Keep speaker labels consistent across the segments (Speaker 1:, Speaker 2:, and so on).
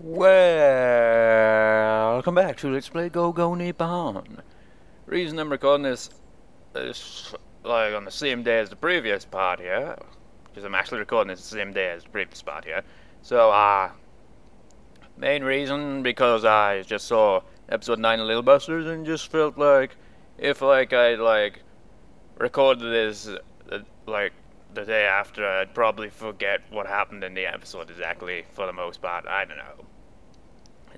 Speaker 1: Welcome back to Let's Play Go Nippon. Reason I'm recording this is like on the same day as the previous part here, because I'm actually recording this the same day as the previous part here. So, main reason because I just saw episode 9 of Little Busters and just felt like if I recorded this the day after, I'd probably forget what happened in the episode exactly for the most part. I don't know.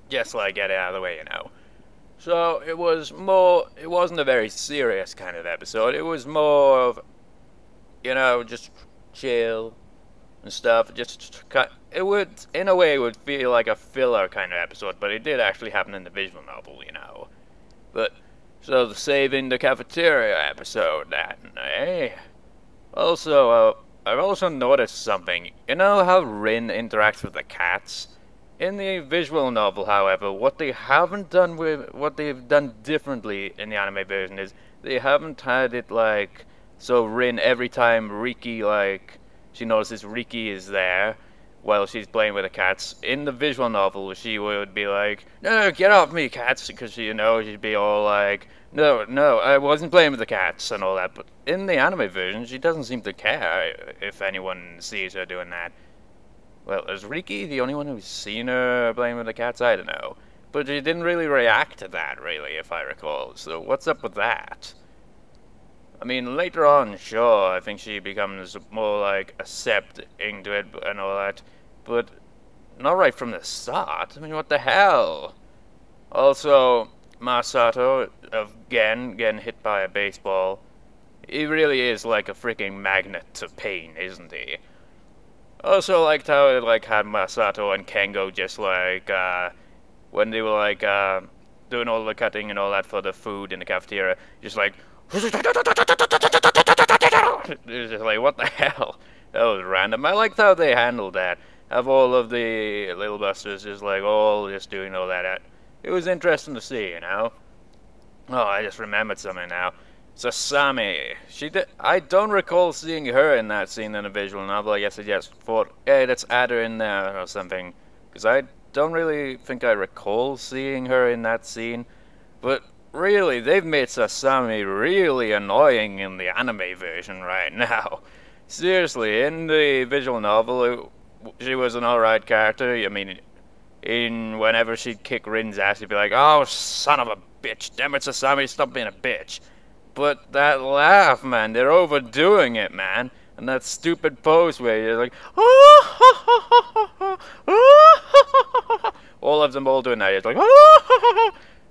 Speaker 1: Just get it out of the way, you know. So it wasn't a very serious kind of episode. It was more of, just chill and stuff. In a way, it would feel like a filler kind of episode, but it did actually happen in the visual novel, you know. But, so the saving the cafeteria episode, Also, I've also noticed something. You know how Rin interacts with the cats? In the visual novel, however, what they've done differently in the anime version is they haven't had it so Rin, every time Riki, she notices Riki is there while she's playing with the cats. In the visual novel, she would be like, "No, get off me, cats," because she'd be all like, "No, I wasn't playing with the cats," and all that. But in the anime version, she doesn't seem to care if anyone sees her doing that. Well, is Riki the only one who's seen her playing with the cats? I don't know. But she didn't really react to that, really, if I recall. So what's up with that? I mean, later on, sure, I think she becomes more, accepting to it and all that. But not right from the start. I mean, what the hell? Also, Masato, again, getting hit by a baseball. He really is like a freaking magnet to pain, isn't he? Also liked how it had Masato and Kengo just when they were doing all the cutting and all that for the food in the cafeteria, just it was just what the hell? That was random. I liked how they handled that. Have all of the Little Busters just all just doing all that. It was interesting to see, you know. Oh, I just remembered something now. Sasami. I don't recall seeing her in that scene in the visual novel. I guess I just thought, hey, let's add her in there or something. Because I don't really think I recall seeing her in that scene. But really, they've made Sasami really annoying in the anime version right now. Seriously, in the visual novel, she was an alright character. I mean, whenever she'd kick Rin's ass, she'd be like, "Oh, son of a bitch. Damn it, Sasami, stop being a bitch." But that laugh, man, they're overdoing it, man. And that stupid pose where you're like, all of them all doing that. It's like,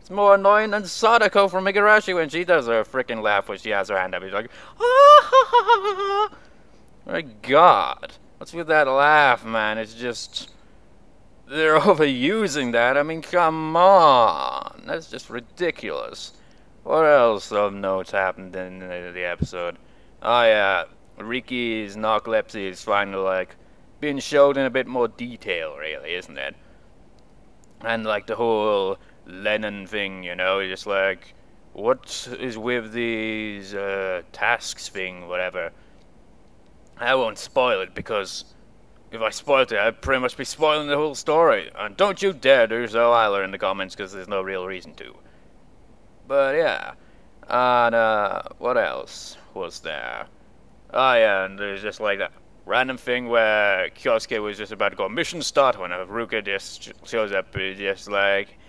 Speaker 1: it's more annoying than Sadako from Igarashi when she does her freaking laugh when she has her hand up. She's like, my God. What's with that laugh, man? It's just, they're overusing that. I mean, come on. That's just ridiculous. What else of note happened in the episode? Oh yeah, Riki's narcolepsy is finally being showed in a bit more detail, really, isn't it? And the whole Lennon thing, you know, just what is with these tasks thing, whatever. I won't spoil it because if I spoiled it, I'd pretty much be spoiling the whole story. And don't you dare do so either in the comments because there's no real reason to. But yeah, and what else was there? Oh yeah, and there's just that random thing where Kyosuke was just about to go mission start when Haruka just shows up, just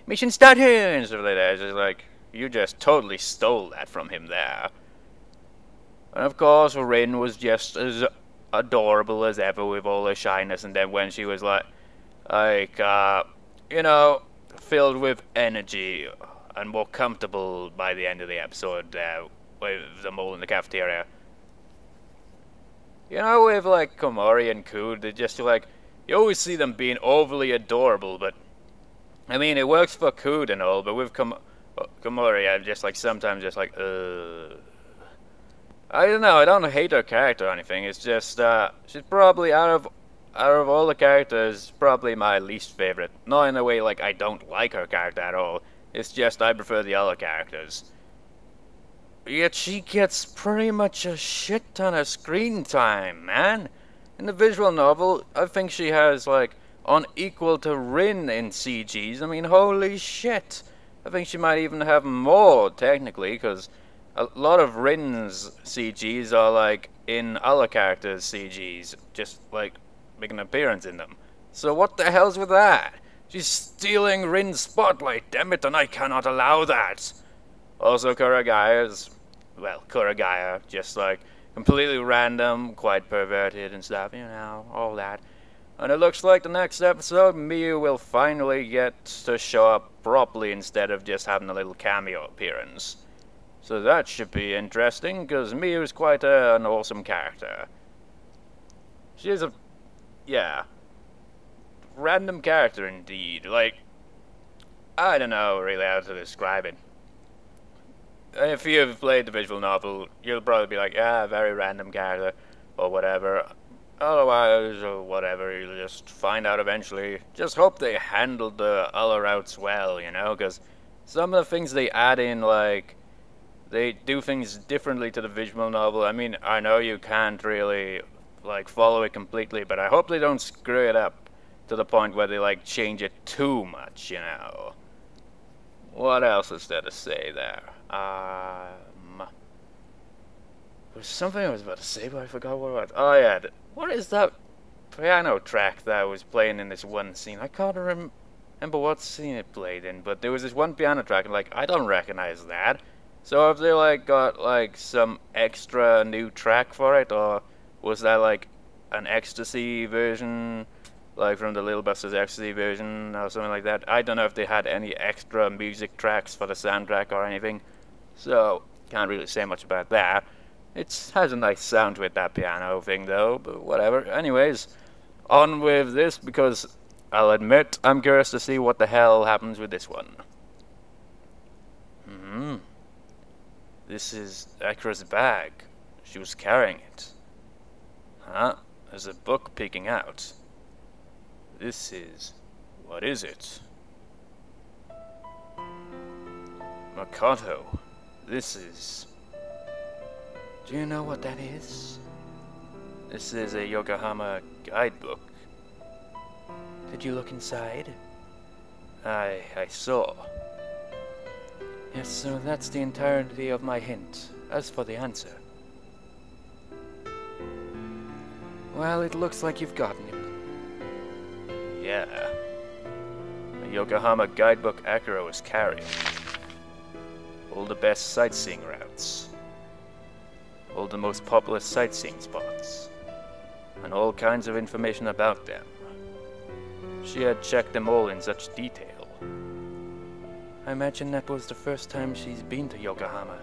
Speaker 1: mission start here and stuff like that. It's just you just totally stole that from him there. And of course, Rin was just as adorable as ever with all her shyness, and then when she was filled with energy and more comfortable by the end of the episode with them all in the cafeteria. You know, with Komori and Kud, they just you always see them being overly adorable, but I mean, it works for Kud and all, but with Komori, I'm just sometimes just I don't know, I don't hate her character or anything, it's just, she's probably out of all the characters, probably my least favorite. Not in a way I don't like her character at all. It's just I prefer the other characters. Yet she gets pretty much a shit ton of screen time, man. In the visual novel, I think she has unequal to Rin in CGs. I mean, holy shit. I think she might even have more, technically, because a lot of Rin's CGs are like in other characters' CGs, just like making an appearance in them. So what the hell's with that? She's stealing Rin's spotlight, damn it, and I cannot allow that. Also, Kuragaya's, well, Kuragaya, just like completely random, quite perverted and stuff, you know, all that. And it looks like the next episode, Miyu will finally get to show up properly instead of just having a little cameo appearance. So that should be interesting, because Miyu is quite an awesome character. She's a, yeah, random character indeed. Like, I don't know really how to describe it. If you've played the visual novel, you'll probably be like, yeah, very random character, or whatever. Otherwise, or whatever, you'll just find out eventually. Just hope they handled the other routes well, you know, because some of the things they add in, like, they do things differently to the visual novel. I mean, I know you can't really, like, follow it completely, but I hope they don't screw it up to the point where they, like, change it too much, you know. What else is there to say there? There was something I was about to say, but I forgot what it was. Oh yeah, what is that piano track that was playing in this one scene? I can't remember what scene it played in, but there was this one piano track, and like, I don't recognize that. So have they like got like some extra new track for it, or was that like an ecstasy version, like from the Little Busters ecstasy version or something like that? I don't know if they had any extra music tracks for the soundtrack or anything, so can't really say much about that. It has a nice sound to it, that piano thing, though, but whatever. Anyways, on with this, because I'll admit I'm curious to see what the hell happens with this one. This is Akira's bag. She was carrying it. Huh? There's a book peeking out. This is... what is it? Makoto. This is... do you know what that is? This is a Yokohama guidebook. Did you look inside? I saw. Yes, so that's the entirety of my hint. As for the answer... well, it looks like you've gotten it. Yeah. A Yokohama guidebook Acura was carrying. All the best sightseeing routes. All the most popular sightseeing spots, and all kinds of information about them. She had checked them all in such detail. I imagine that was the first time she's been to Yokohama.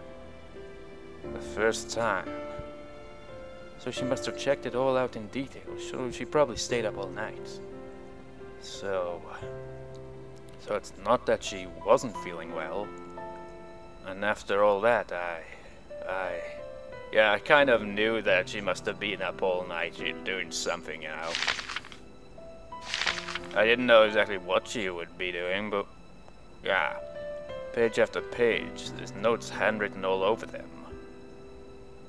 Speaker 1: The first time. So she must have checked it all out in detail, so she probably stayed up all night. So it's not that she wasn't feeling well. And after all that, yeah, I kind of knew that she must have been up all night doing something, you know. I didn't know exactly what she would be doing, but yeah. Page after page, there's notes handwritten all over them.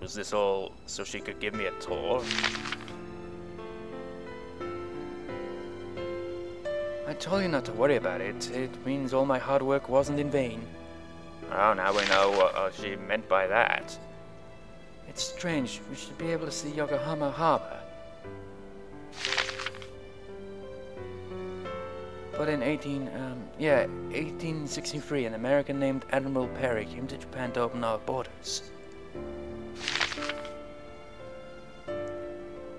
Speaker 1: Was this all so she could give me a tour? I told you not to worry about it. It means all my hard work wasn't in vain. Oh, now we know what she meant by that. It's strange. We should be able to see Yokohama Harbor. But in 1863, an American named Admiral Perry came to Japan to open our borders.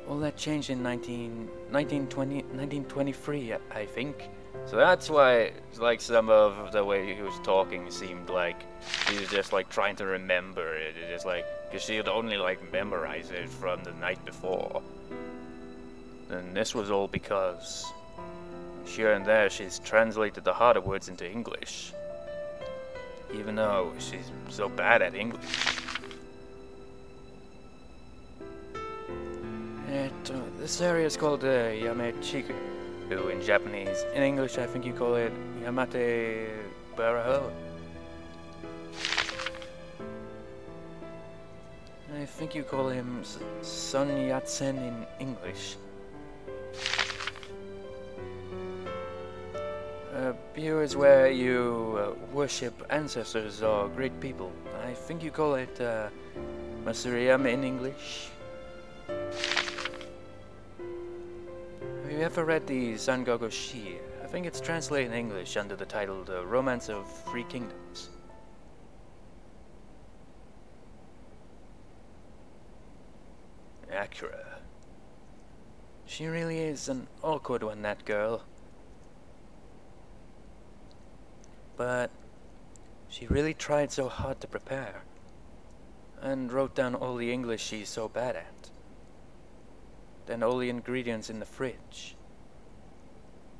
Speaker 1: All that changed in 1923, I think. So that's why, like, some of the way he was talking seemed like he was just, like, trying to remember it. It's just, like, because she had only, like, memorized it from the night before. And this was all because here and there she's translated the harder words into English. Even though she's so bad at English. This area is called Yamechiku in Japanese. In English, I think you call it Yamate Baraho. I think you call him Sun Yat-sen in English. Here is where you worship ancestors or great people. I think you call it Mausoleum in English. Have you ever read the Sangogo Shi? I think it's translated in English under the title The Romance of Three Kingdoms. Acura. She really is an awkward one, that girl. But she really tried so hard to prepare, and wrote down all the English she's so bad at. Then all the ingredients in the fridge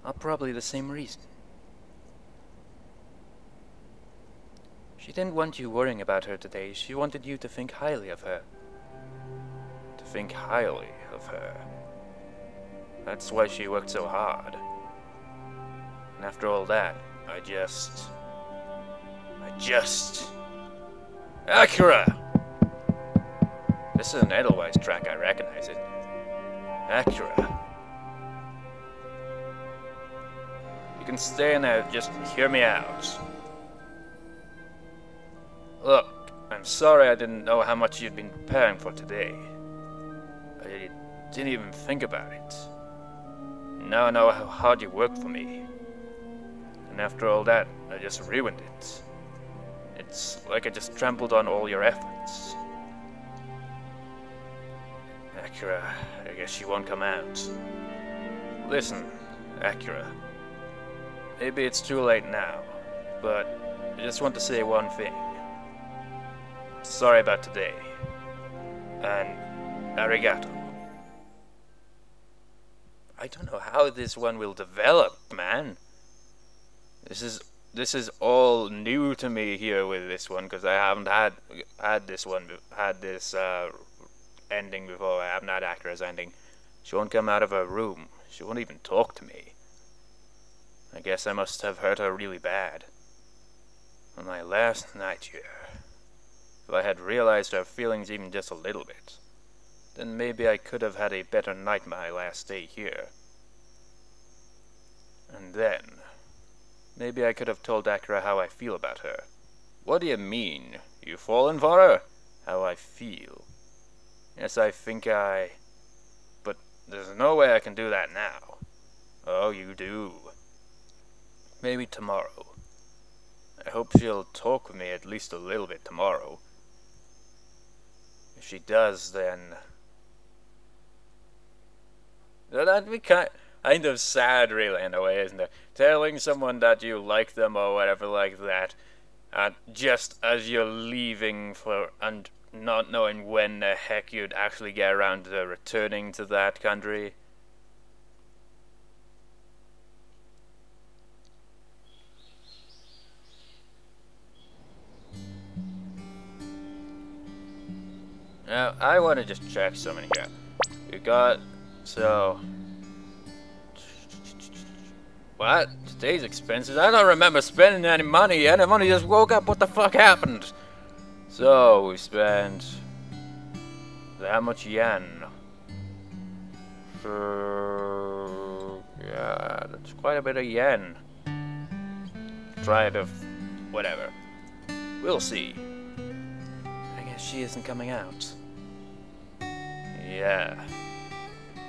Speaker 1: are probably the same reason. She didn't want you worrying about her today. She wanted you to think highly of her. To think highly of her. That's why she worked so hard. And after all that, I just... Acura! This is an Edelweiss track, I recognize it. Acura. You can stay now, just hear me out. Look, I'm sorry I didn't know how much you'd been preparing for today. I didn't even think about it. Now I know how hard you worked for me. And after all that, I just ruined it. It's like I just trampled on all your efforts. Acura, I guess she won't come out. Listen, Acura. Maybe it's too late now, but I just want to say one thing. Sorry about today. And arigato. I don't know how this one will develop, man. This is all new to me here with this one, because I haven't had this ending before. I haven't had Acura's ending. She won't come out of her room. She won't even talk to me. I guess I must have hurt her really bad. On my last night here. If I had realized her feelings even just a little bit, then maybe I could have had a better night my last day here. And then, maybe I could have told Acura how I feel about her. What do you mean? You fallen for her? How I feel. Yes, I think but there's no way I can do that now. Oh, you do. Maybe tomorrow. I hope she'll talk with me at least a little bit tomorrow. If she does, then... That'd be kind of sad, really, in a way, isn't it? Telling someone that you like them or whatever like that, just as you're leaving and not knowing when the heck you'd actually get around to returning to that country. Now, I want to just check something here. We got... So... What? Today's expenses? I don't remember spending any money yet. I've only just woke up. What the fuck happened? So, we spent... that much yen. Yeah, that's quite a bit of yen. Try to... whatever. We'll see. I guess she isn't coming out. Yeah.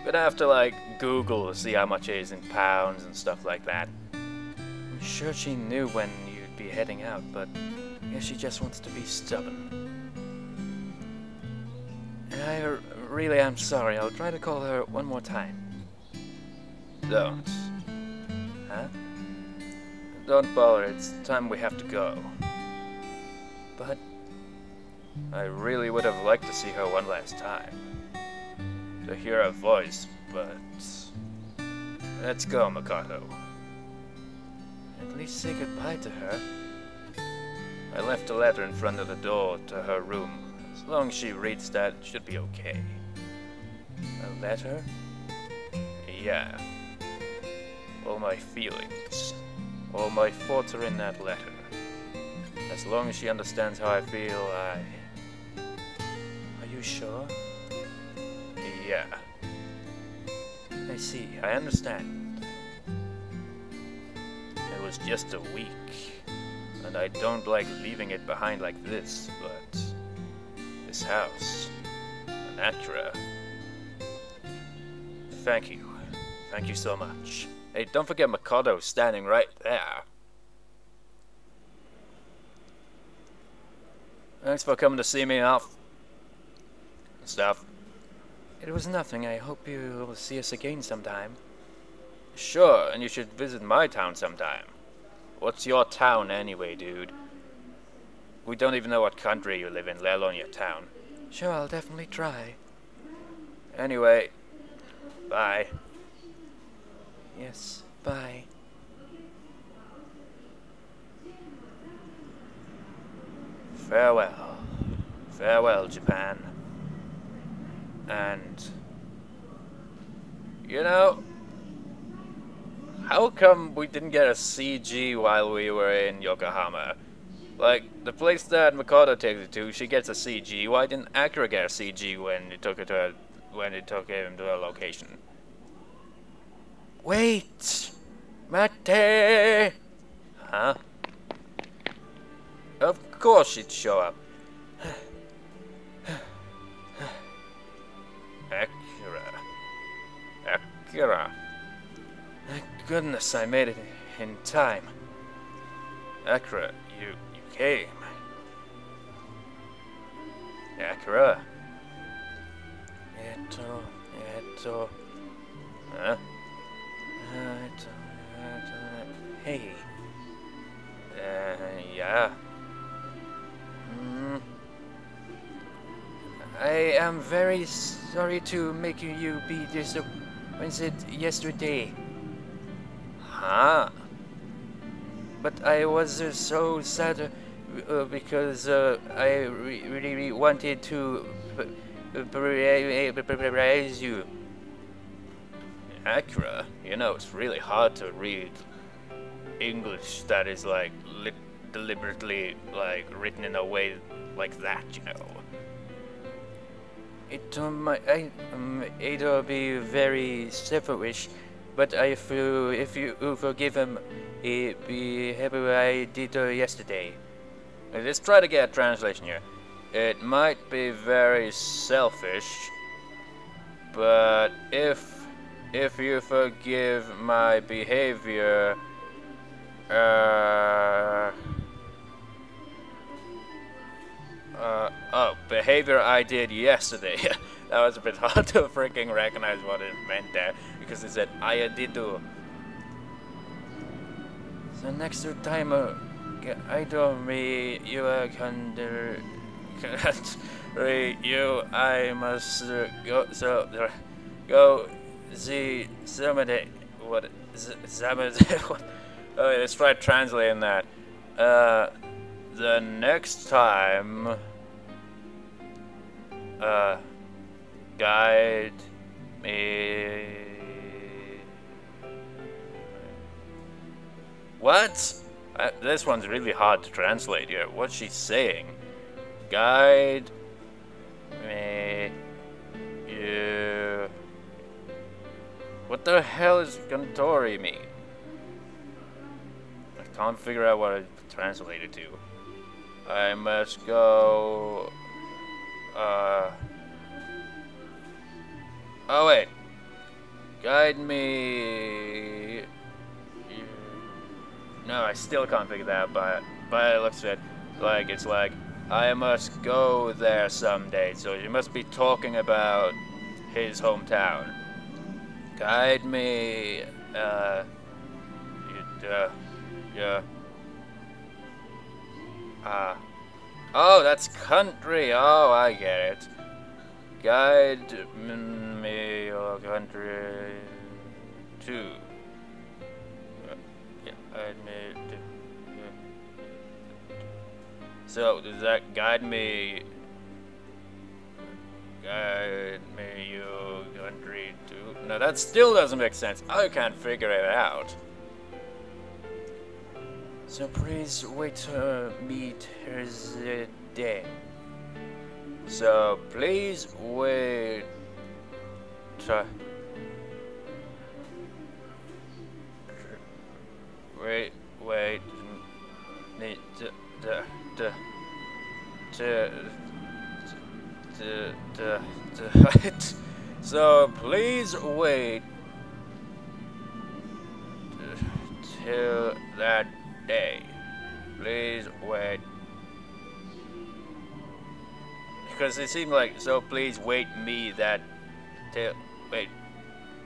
Speaker 1: Gonna have to, like, Google to see how much it is in pounds and stuff like that. I'm sure she knew when you'd be heading out, but I guess she just wants to be stubborn. And I really am sorry. I'll try to call her one more time. Don't. Huh? Don't bother. It's time we have to go. But I really would have liked to see her one last time. To hear her voice, but... Let's go, Makoto. At least say goodbye to her. I left a letter in front of the door to her room. As long as she reads that, it should be okay. A letter? Yeah. All my feelings. All my thoughts are in that letter. As long as she understands how I feel, Are you sure? Yeah. I see. I understand. It was just a week, and I don't like leaving it behind like this, but this house, an Acura. Thank you. Thank you so much. Hey, don't forget Mikado's standing right there. Thanks for coming to see me off. Stuff. It was nothing. I hope you will see us again sometime. Sure, and you should visit my town sometime. What's your town anyway, dude? We don't even know what country you live in, let alone your town. Sure, I'll definitely try. Anyway, bye. Yes, bye. Farewell. Farewell, Japan. And, you know, how come we didn't get a CG while we were in Yokohama? Like, the place that Mikado takes it to, she gets a CG. Why didn't Akira get a CG when it took him to a location? Wait! Mate! Huh? Of course she'd show up. Akira. Thank goodness I made it in time. Akira, you came. Akira. Huh? Hey. Yeah. I am very sorry to make you be disappointed yesterday. Huh? But I was so sad because I really wanted to praise you. Acura, you know, it's really hard to read English that is like deliberately like written in a way like that, you know. It'll be very selfish, but if you forgive him, he'd be happy I did yesterday. Let's try to get a translation here. It might be very selfish, but if you forgive my behavior, behavior I did yesterday. That was a bit hard to freaking recognize what it meant there, because it said I did do. So next time, I don't mean you can't read you. I must go see somebody. What? What? Okay, let's try translating that. The next time, guide me. What? This one's really hard to translate here. What's she saying? Guide me. You. What the hell is Guntori mean? I can't figure out what it translated to. I must go. Oh wait. Guide me. No, I still can't figure that out, but it looks it like it's like I must go there someday. So you must be talking about his hometown. Guide me. Yeah. Oh, that's country. Oh, I get it. Guide me your country to. Yeah, guide me to. So does that guide me? Guide me your country to. No, that still doesn't make sense. I can't figure it out. So please wait to meet her day. So please wait. Wait wait. So please wait till that day. Please wait. Because it seemed like, so please wait me that till, wait.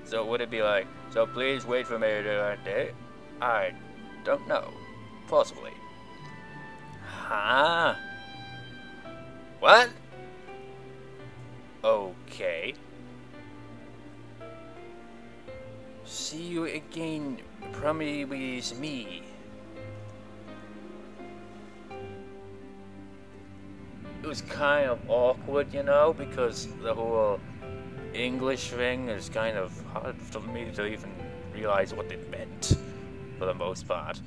Speaker 1: So would it be like, so please wait for me till that day? I don't know. Possibly. Huh? What? Okay. See you again, promise me. It was kind of awkward, you know, because the whole English thing is kind of hard for me to even realize what it meant, for the most part.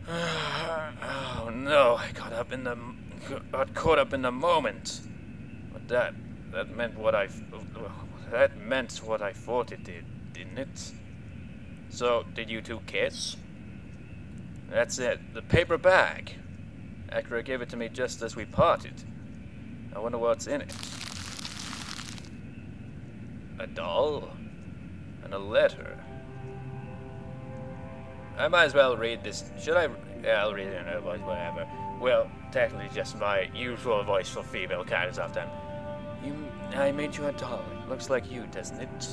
Speaker 1: Oh no, I got caught up in the moment. But that meant what I thought it did, didn't it? So, did you two kiss? That's it, the paper bag. Acura gave it to me just as we parted. I wonder what's in it. A doll? And a letter. I might as well read this. Should I? Yeah, I'll read it in her voice, whatever. Well, technically just my usual voice for female characters often. I made you a doll. It looks like you, doesn't it?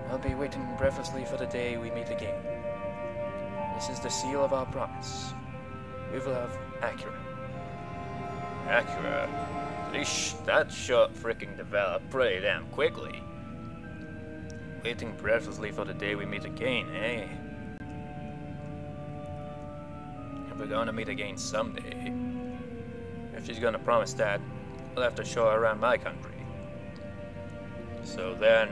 Speaker 1: I'll be waiting breathlessly for the day we meet again. This is the seal of our promise. With love, Akira. Acura? That shot freaking developed pretty damn quickly. Waiting breathlessly for the day we meet again, eh? We're gonna meet again someday. If she's gonna promise that, I'll have to show her around my country. So then,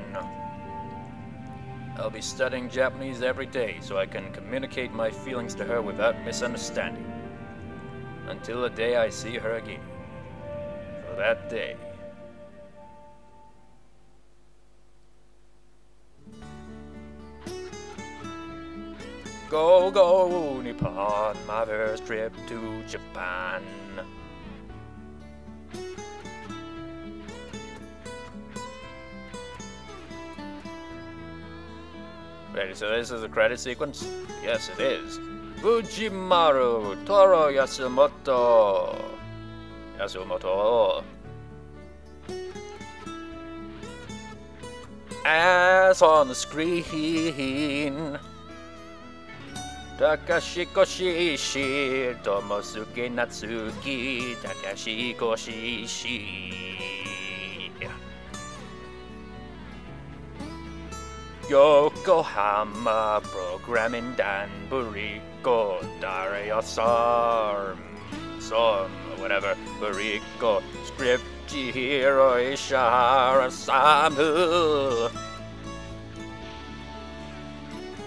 Speaker 1: I'll be studying Japanese every day so I can communicate my feelings to her without misunderstanding. Until the day I see her again. For that day. Go, go, Nippon, my first trip to Japan. Ready, so this is the credit sequence? Yes, it is. Fujimaru Toro Yasumoto. As on the screen. Takashi Koshishi, Tomosuke Natsuki, Takashi Koshishi. Yokohama, programming Danbury, Dario Sarm, whatever, Buriko, script Chihiro Ishihara Samu.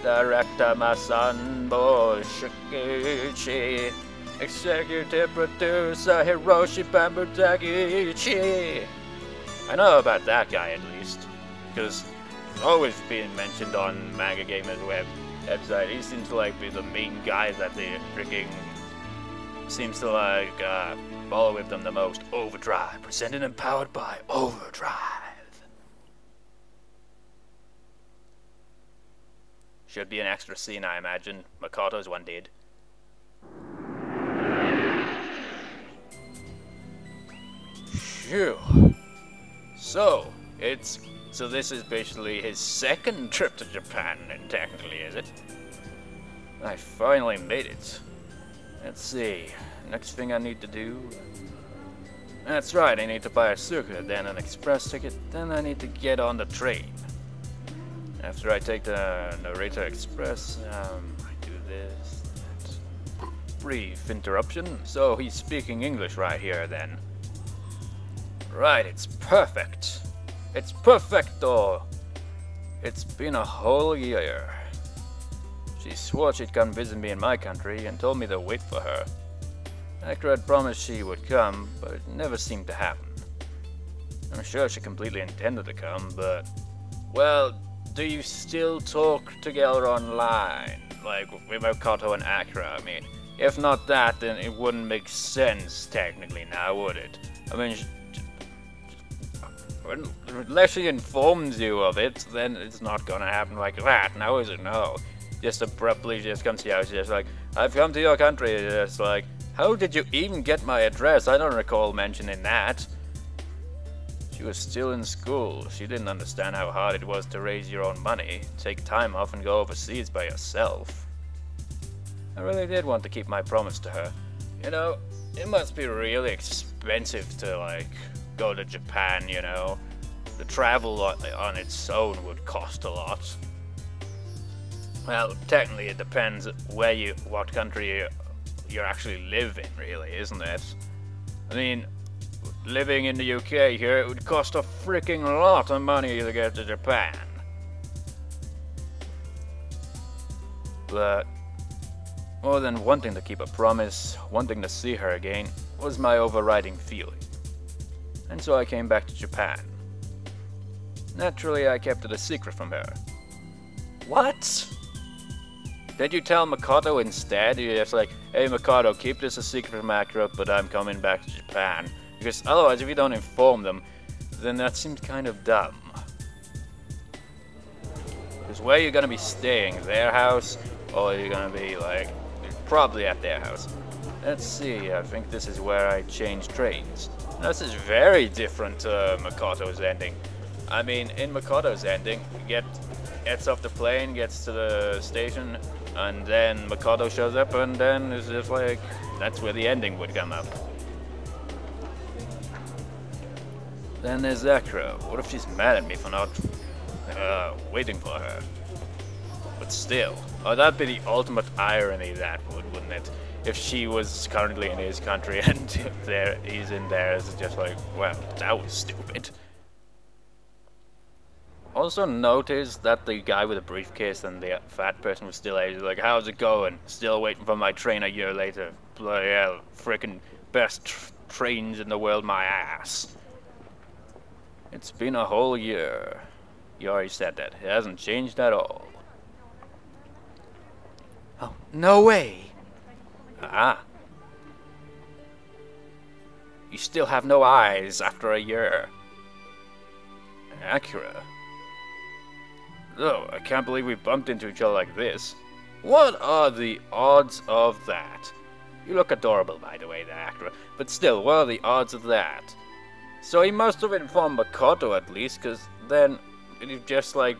Speaker 1: Director Masanbo Shikichi. Executive producer Hiroshi Bamboo Takichi. I know about that guy at least, because he's always been mentioned on Manga Gamer's website. He seems to like be the main guy that they freaking seems to like follow with them the most. Overdrive, presented and powered by Overdrive. Should be an extra scene, I imagine. Makoto's one did. Phew. So this is basically his second trip to Japan, and technically, is it? I finally made it. Let's see. Next thing I need to do. That's right, I need to buy a suka, then an express ticket, then I need to get on the train. After I take the Narrator Express, I do this, that. Brief interruption. So he's speaking English right here then. Right, it's perfect. It's perfecto. It's been a whole year. She swore she'd come visit me in my country and told me to wait for her. Acura had promised she would come, but it never seemed to happen. I'm sure she completely intended to come, but, well, do you still talk together online? like, with Makoto and Akira. I mean, if not that, then it wouldn't make sense, technically, now, would it? I mean, unless she informs you of it, then it's not gonna happen like that, now is it? No. Just abruptly just comes to your house, just like, I've come to your country, just like, how did you even get my address? I don't recall mentioning that. She was still in school. She didn't understand how hard it was to raise your own money, take time off and go overseas by yourself. I really did want to keep my promise to her. You know, it must be really expensive to, like, go to Japan, you know. The travel on its own would cost a lot. Well, technically it depends what country you actually live in, really, isn't it? I mean, living in the UK here, it would cost a freaking lot of money to get to Japan. But more than wanting to keep a promise, wanting to see her again, was my overriding feeling. And so I came back to Japan. Naturally, I kept it a secret from her. What? Did you tell Makoto instead? You're just like, hey Makoto, keep this a secret from Acura, but I'm coming back to Japan. Because otherwise, if you don't inform them, then that seems kind of dumb. Because where you're gonna be staying, their house, or you're gonna be like, probably at their house. Let's see, I think this is where I change trains. This is very different to Makoto's ending. I mean, in Makoto's ending, gets off the plane, gets to the station, and then Makoto shows up, and then it's just like, that's where the ending would come up. Then there's Acura. What if she's mad at me for not waiting for her? But still, oh, that'd be the ultimate irony, that wouldn't it? If she was currently in his country and he's in theirs, it's just like, well, that was stupid. Also notice that the guy with the briefcase and the fat person was still Asian. Like, how's it going? Still waiting for my train a year later. Bloody hell, frickin' best trains in the world, my ass. It's been a whole year. You already said that. It hasn't changed at all. Oh, no way! Ah. You still have no eyes after a year. Acura. Oh, I can't believe we bumped into each other like this. What are the odds of that? You look adorable, by the way, the Acura. But still, what are the odds of that? So he must have informed Makoto at least, because then he'd just like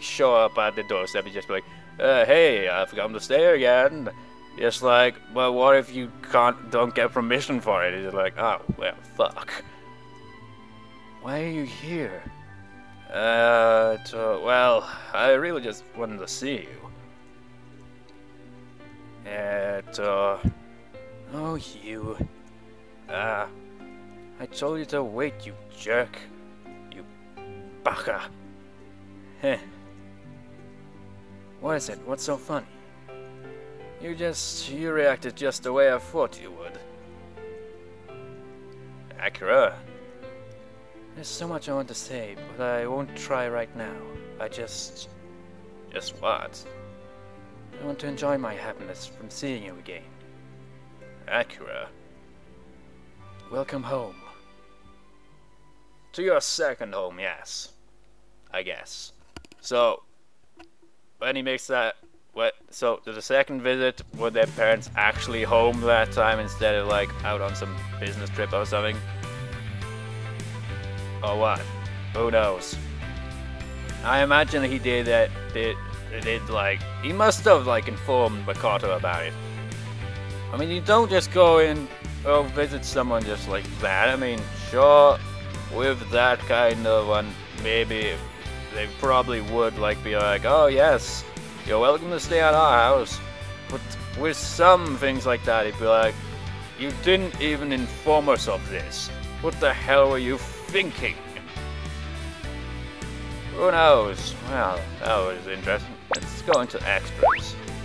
Speaker 1: show up at the doorstep and just be like, hey, I've come to stay again. Just like, well, what if you don't get permission for it? He's like, oh, well, fuck. Why are you here? Well, I really just wanted to see you. Oh, you. I told you to wait, you jerk. You baka. Heh. What is it? What's so funny? You reacted just the way I thought you would. Akira. There's so much I want to say, but I won't try right now. Just what? I want to enjoy my happiness from seeing you again. Akira. Welcome home. To your second home, yes. I guess. So, when he makes that... So, to the second visit, were their parents actually home that time instead of, like, out on some business trip or something? Or what? Who knows? I imagine he did that. He must have, like, informed Makoto about it. I mean, you don't just go in or visit someone just like that. I mean, sure, with that kind of one, maybe they probably would, like, be like, oh, yes, you're welcome to stay at our house. But with some things like that, he'd be like, you didn't even inform us of this. What the hell were you thinking? Who knows? Well, that was interesting. Let's go into extras.